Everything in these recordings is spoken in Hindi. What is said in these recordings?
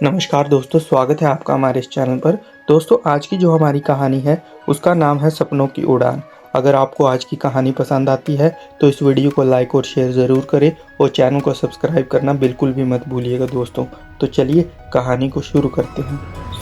नमस्कार दोस्तों, स्वागत है आपका हमारे इस चैनल पर। दोस्तों, आज की जो हमारी कहानी है उसका नाम है सपनों की उड़ान। अगर आपको आज की कहानी पसंद आती है तो इस वीडियो को लाइक और शेयर ज़रूर करें और चैनल को सब्सक्राइब करना बिल्कुल भी मत भूलिएगा दोस्तों। तो चलिए कहानी को शुरू करते हैं।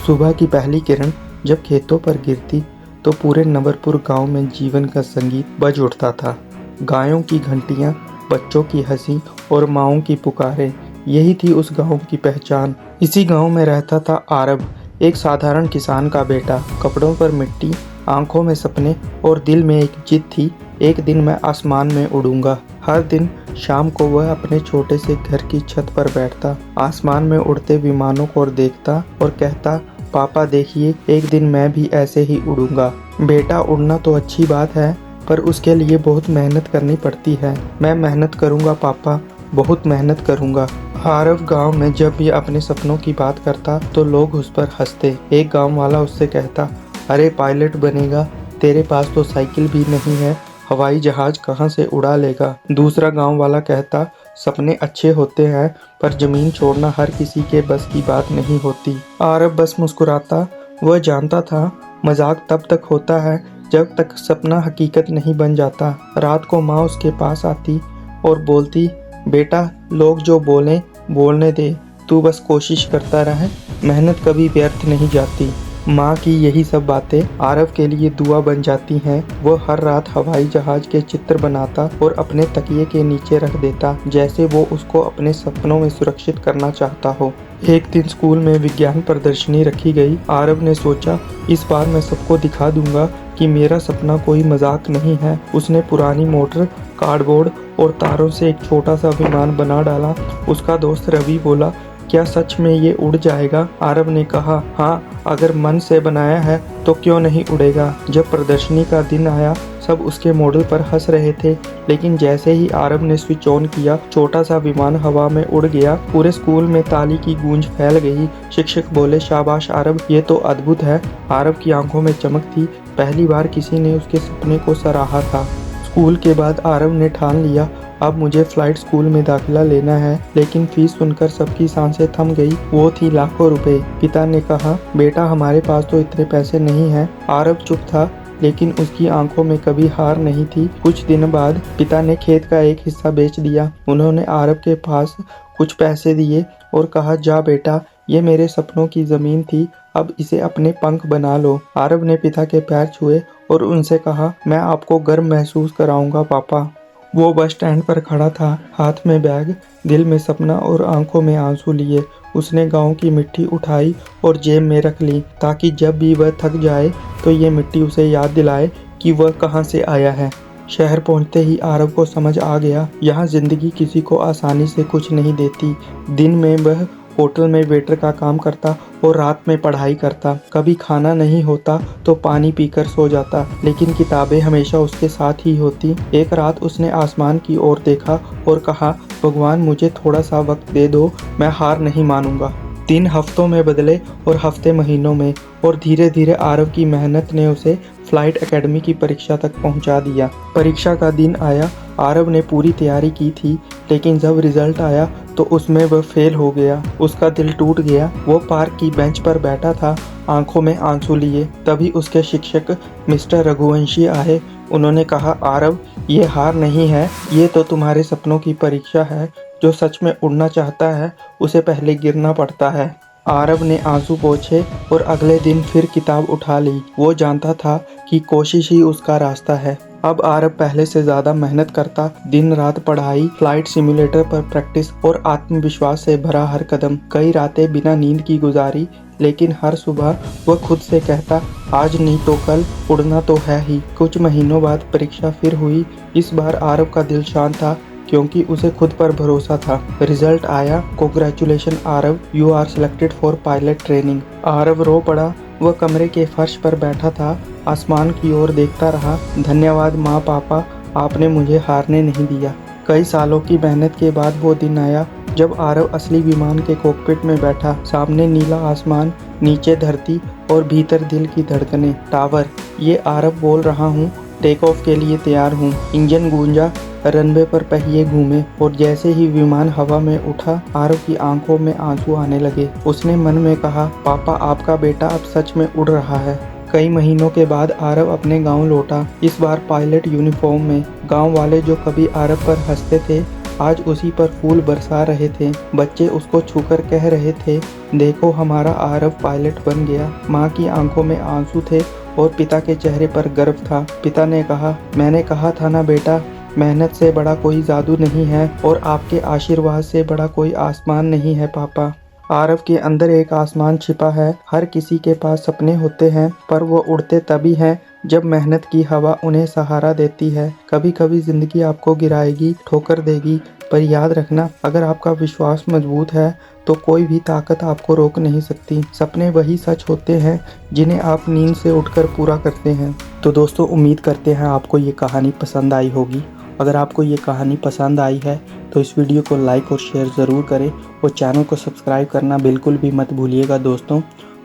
सुबह की पहली किरण जब खेतों पर गिरती तो पूरे नंबरपुर गाँव में जीवन का संगीत बज उठता था। गायों की घंटियाँ, बच्चों की हंसी और माँओं की पुकारें, यही थी उस गांव की पहचान। इसी गांव में रहता था आरव, एक साधारण किसान का बेटा। कपड़ों पर मिट्टी, आंखों में सपने और दिल में एक जिद थी, एक दिन मैं आसमान में उड़ूंगा। हर दिन शाम को वह अपने छोटे से घर की छत पर बैठता, आसमान में उड़ते विमानों को देखता और कहता, पापा देखिए, एक दिन मैं भी ऐसे ही उड़ूंगा। बेटा, उड़ना तो अच्छी बात है, पर उसके लिए बहुत मेहनत करनी पड़ती है। मैं मेहनत करूंगा पापा, बहुत मेहनत करूंगा। आरव गांव में जब भी अपने सपनों की बात करता तो लोग उस पर हंसते। एक गांव वाला उससे कहता, अरे पायलट बनेगा, तेरे पास तो साइकिल भी नहीं है, हवाई जहाज कहाँ से उड़ा लेगा। दूसरा गांव वाला कहता, सपने अच्छे होते हैं पर जमीन छोड़ना हर किसी के बस की बात नहीं होती। आरव बस मुस्कुराता। वह जानता था मजाक तब तक होता है जब तक सपना हकीकत नहीं बन जाता। रात को माँ उसके पास आती और बोलती, बेटा, लोग जो बोलें बोलने दे, तू बस कोशिश करता रहे, मेहनत कभी व्यर्थ नहीं जाती। माँ की यही सब बातें आरव के लिए दुआ बन जाती हैं। वो हर रात हवाई जहाज के चित्र बनाता और अपने तकिए के नीचे रख देता, जैसे वो उसको अपने सपनों में सुरक्षित करना चाहता हो। एक दिन स्कूल में विज्ञान प्रदर्शनी रखी गई। आरव ने सोचा, इस बार मैं सबको दिखा दूंगा कि मेरा सपना कोई मजाक नहीं है। उसने पुरानी मोटर, कार्डबोर्ड और तारों से एक छोटा सा विमान बना डाला। उसका दोस्त रवि बोला, क्या सच में ये उड़ जाएगा? आरव ने कहा, हाँ, अगर मन से बनाया है तो क्यों नहीं उड़ेगा। जब प्रदर्शनी का दिन आया, सब उसके मॉडल पर हंस रहे थे, लेकिन जैसे ही आरव ने स्विच ऑन किया, छोटा सा विमान हवा में उड़ गया। पूरे स्कूल में ताली की गूंज फैल गई। शिक्षक बोले, शाबाश आरव, ये तो अद्भुत है। आरव की आंखों में चमक थी, पहली बार किसी ने उसके सपने को सराहा था। स्कूल के बाद आरव ने ठान लिया, अब मुझे फ्लाइट स्कूल में दाखिला लेना है। लेकिन फीस सुनकर सबकी सांसें थम गई। वो थी लाखों रुपए। पिता ने कहा, बेटा, हमारे पास तो इतने पैसे नहीं हैं। आरव चुप था, लेकिन उसकी आंखों में कभी हार नहीं थी। कुछ दिन बाद पिता ने खेत का एक हिस्सा बेच दिया। उन्होंने आरव के पास कुछ पैसे दिए और कहा, जा बेटा, ये मेरे सपनों की जमीन थी, अब इसे अपने पंख बना लो। आरव ने पिता के पैर छुए और उनसे कहा, मैं आपको गर्व महसूस कराऊंगा पापा। वो बस स्टैंड पर खड़ा था, हाथ में बैग, दिल में सपना और आंखों में आंसू लिए। उसने गांव की मिट्टी उठाई और जेब में रख ली, ताकि जब भी वह थक जाए तो ये मिट्टी उसे याद दिलाए कि वह कहां से आया है। शहर पहुंचते ही आरव को समझ आ गया, यहाँ जिंदगी किसी को आसानी से कुछ नहीं देती। दिन में वह होटल में वेटर का काम करता और रात में पढ़ाई करता। कभी खाना नहीं होता तो पानी पीकर सो जाता, लेकिन किताबें हमेशा उसके साथ ही होती। एक रात उसने आसमान की ओर देखा और कहा, भगवान, मुझे थोड़ा सा वक्त दे दो, मैं हार नहीं मानूंगा। दिन हफ्तों में बदले और हफ्ते महीनों में, और धीरे धीरे आरव की मेहनत ने उसे फ्लाइट एकेडमी की परीक्षा तक पहुंचा दिया। परीक्षा का दिन आया। आरव ने पूरी तैयारी की थी, लेकिन जब रिजल्ट आया तो उसमें वह फेल हो गया। उसका दिल टूट गया। वो पार्क की बेंच पर बैठा था, आंखों में आंसू लिए। तभी उसके शिक्षक मिस्टर रघुवंशी आए। उन्होंने कहा, आरव, ये हार नहीं है, ये तो तुम्हारे सपनों की परीक्षा है। जो सच में उड़ना चाहता है उसे पहले गिरना पड़ता है। आरव ने आंसू पोंछे और अगले दिन फिर किताब उठा ली। वो जानता था कि कोशिश ही उसका रास्ता है। अब आरव पहले से ज्यादा मेहनत करता, दिन रात पढ़ाई, फ्लाइट सिमुलेटर पर प्रैक्टिस और आत्मविश्वास से भरा हर कदम। कई रातें बिना नींद की गुजारी, लेकिन हर सुबह वह खुद से कहता, आज नहीं तो कल उड़ना तो है ही। कुछ महीनों बाद परीक्षा फिर हुई। इस बार आरव का दिल शांत था, क्योंकि उसे खुद पर भरोसा था। रिजल्ट आया, congratulation Aarav, you are selected for pilot training. Aarav रो पड़ा। वह कमरे के फर्श पर बैठा था, आसमान की ओर देखता रहा। धन्यवाद माँ, पापा, आपने मुझे हारने नहीं दिया। कई सालों की मेहनत के बाद वो दिन आया जब आरव असली विमान के कॉकपिट में बैठा। सामने नीला आसमान, नीचे धरती और भीतर दिल की धड़कनें। टावर, ये आरव बोल रहा हूँ, टेक ऑफ के लिए तैयार हूँ। इंजन गूंजा, रनवे पर पहिए घूमे और जैसे ही विमान हवा में उठा आरव की आंखों में आंसू आने लगे। उसने मन में कहा, पापा आपका बेटा अब सच में उड़ रहा है। कई महीनों के बाद आरव अपने गांव लौटा, इस बार पायलट यूनिफॉर्म में। गांव वाले जो कभी आरव पर हंसते थे आज उसी पर फूल बरसा रहे थे। बच्चे उसको छूकर कह रहे थे, देखो हमारा आरव पायलट बन गया। माँ की आंखों में आंसू थे और पिता के चेहरे पर गर्व था। पिता ने कहा, मैंने कहा था ना बेटा, मेहनत से बड़ा कोई जादू नहीं है और आपके आशीर्वाद से बड़ा कोई आसमान नहीं है पापा। आरव के अंदर एक आसमान छिपा है। हर किसी के पास सपने होते हैं पर वो उड़ते तभी हैं जब मेहनत की हवा उन्हें सहारा देती है। कभी कभी जिंदगी आपको गिराएगी, ठोकर देगी, पर याद रखना, अगर आपका विश्वास मजबूत है तो कोई भी ताकत आपको रोक नहीं सकती। सपने वही सच होते हैं जिन्हें आप नींद से उठकर पूरा करते हैं। तो दोस्तों, उम्मीद करते हैं आपको ये कहानी पसंद आई होगी। अगर आपको ये कहानी पसंद आई है तो इस वीडियो को लाइक और शेयर ज़रूर करें और चैनल को सब्सक्राइब करना बिल्कुल भी मत भूलिएगा दोस्तों।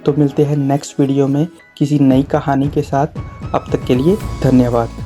तो मिलते हैं नेक्स्ट वीडियो में किसी नई कहानी के साथ। अब तक के लिए धन्यवाद।